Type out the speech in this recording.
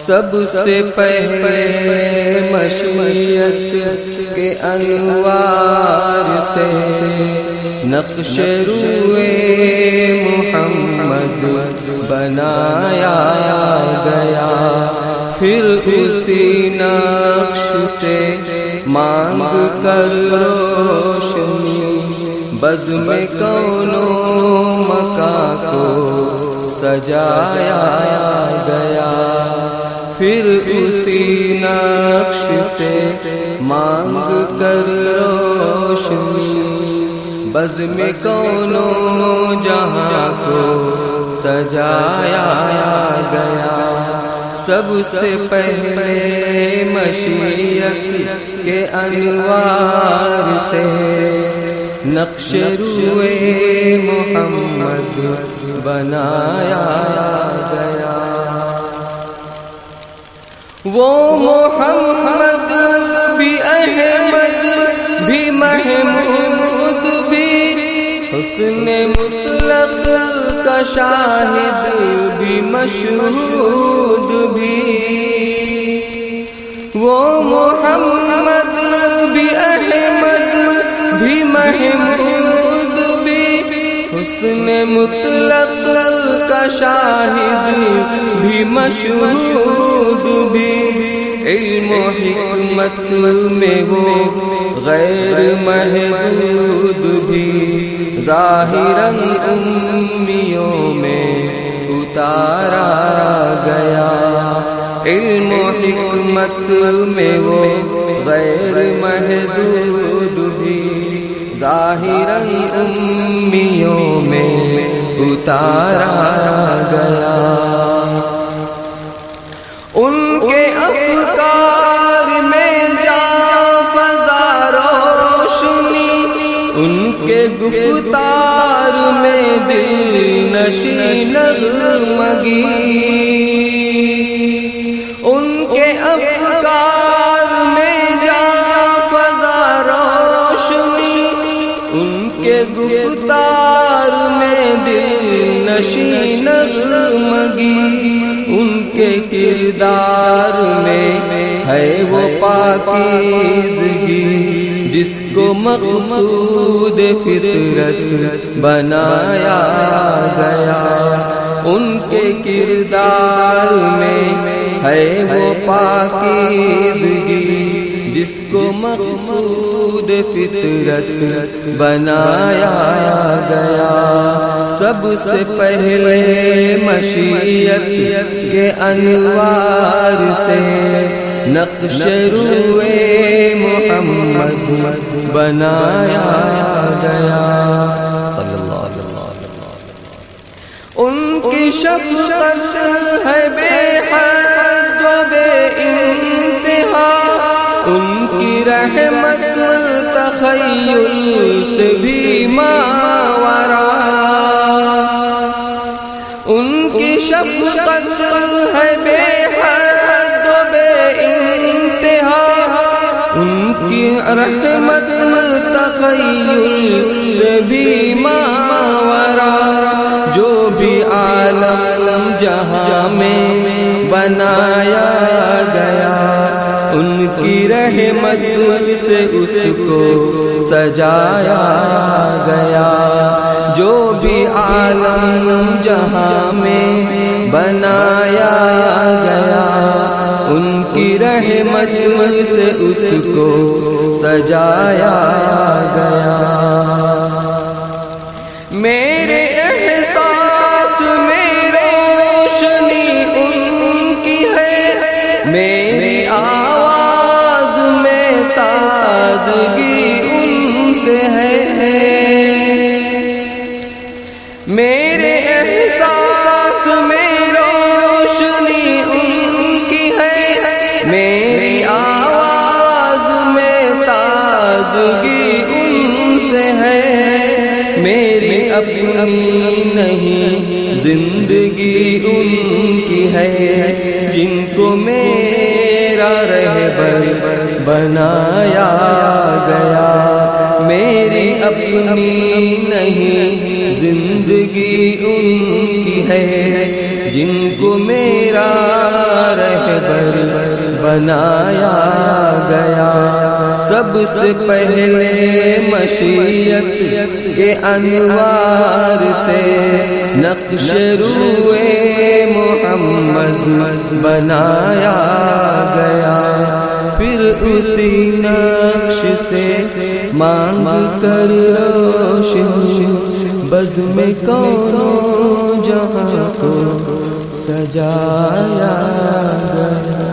سب سے پہلے مشیت کے انوار سے نقش روئے محمد بنایا گیا، پھر اسی نقش سے مانگ کر روشنی بزم کون و مکان کو سجایا گیا، پھر اسی نقش سے مانگ کر روشنی بزم کون و جہاں کو سجایا گیا۔ سب سے پہلے مشیت کے انوار سے نقش روئے محمد بنایا گیا۔ وہ محمد بھی احمد بھی محمود بھی، حسن مطلق کا شاہد بھی مشہود بھی، وہ محمد بھی احمد بھی محمود بھی، حسن مطلق کا شاہد بھی مشہود بھی، علم و حکمت میں وہ غیر محدود بھی، ظاہراً امیوں میں اتارا گیا، علم و حکمت میں وہ غیر محدود بھی، ظاہراً امیوں میں اتارا گیا۔ ان کے افکار میں جا فضا روشنی، ان کے گفتار میں دل نشین نغمگی، ان کے افکار میں جا فضا روشنی، ان کے گفتار میں دل نشین نغمگی، ان کے کردار میں ہے وہ پاکیزگی جس کو مقصود فطرت بنایا گیا، ان کے کردار میں ہے وہ پاکیزگی جس کو مقصود فطرت بنایا گیا۔ سب سے پہلے مشیت کے انوار سے نقش روئے محمد بنایا گیا، صلی اللہ علیہ وسلم۔ ان کی شفقت ہے بے حد و بے انتہا، ان کی رحمت تخیل سے بھی ماورا، ان کی شفقت ہے بے حد و بے انتہا، ان کی رحمت تخیل سے بھی ماورا، جو بھی عالم جہاں میں بنایا گیا، ان کی رحمت سے اس کو سجایا گیا، جو بھی عالم جہاں میں بنایا گیا، ان کی رحمت سے اس کو سجایا گیا۔ میرے احساس میں روشنی ان کی ہے، میری آواز میں تازگی ان سے ہے، میرے احساس میں روشنی ان کی ہے، میری آواز میں تازگی ان سے ہے، میری اپنی نہیں زندگی ان کی ہے، جن کو میرا رہبر بنایا گیا، میری اپنی نہیں زندگی ان کی ہے، جن کو میرا رہبر بنایا گیا، سب سے پہلے مشیت کے انوار سے نقش روئے محمد بنایا گیا، پھر اسی نقش سے مانگ کر روشن بزم کونوں جہاں کو سجایا گیا۔